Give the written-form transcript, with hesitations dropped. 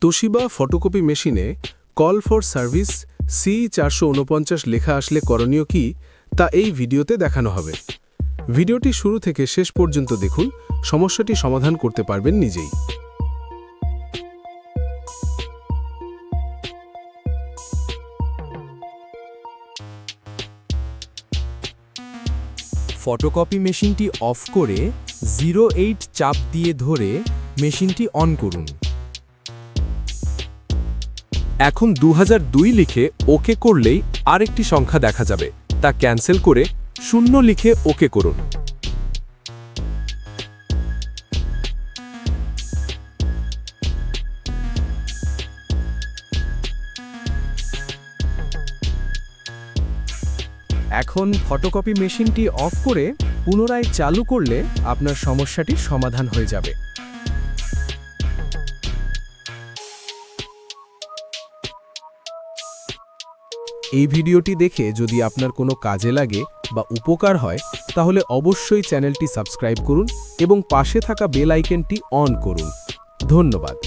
Toshiba photocopy মেশিনে call for service C449 লেখা আসলে করণীয় কি তা এই ভিডিওতে দেখানো হবে। ভিডিওটি শুরু থেকে শেষ পর্যন্ত দেখুন, সমস্যাটি সমাধান করতে পারবেন নিজেই। ফটোকপি মেশিনটি অফ করে 08 চাপ দিয়ে ধরে মেশিনটি অন করুন। এখন 2002 লিখে ওকে করলেই আরেকটি সংখ্যা দেখা যাবে, তা ক্যান্সেল করে 0 লিখে ওকে করুন। এখন ফটোকপি মেশিনটি অফ করে পুনরায় চালু করলে আপনার সমস্যাটি সমাধান হয়ে যাবে। এই ভিডিওটি দেখে যদি আপনার কোনো কাজে লাগে বা উপকার হয় তাহলে অবশ্যই চ্যানেলটি সাবস্ক্রাইব করুন এবং পাশে থাকা বেল আইকনটি অন করুন। ধন্যবাদ।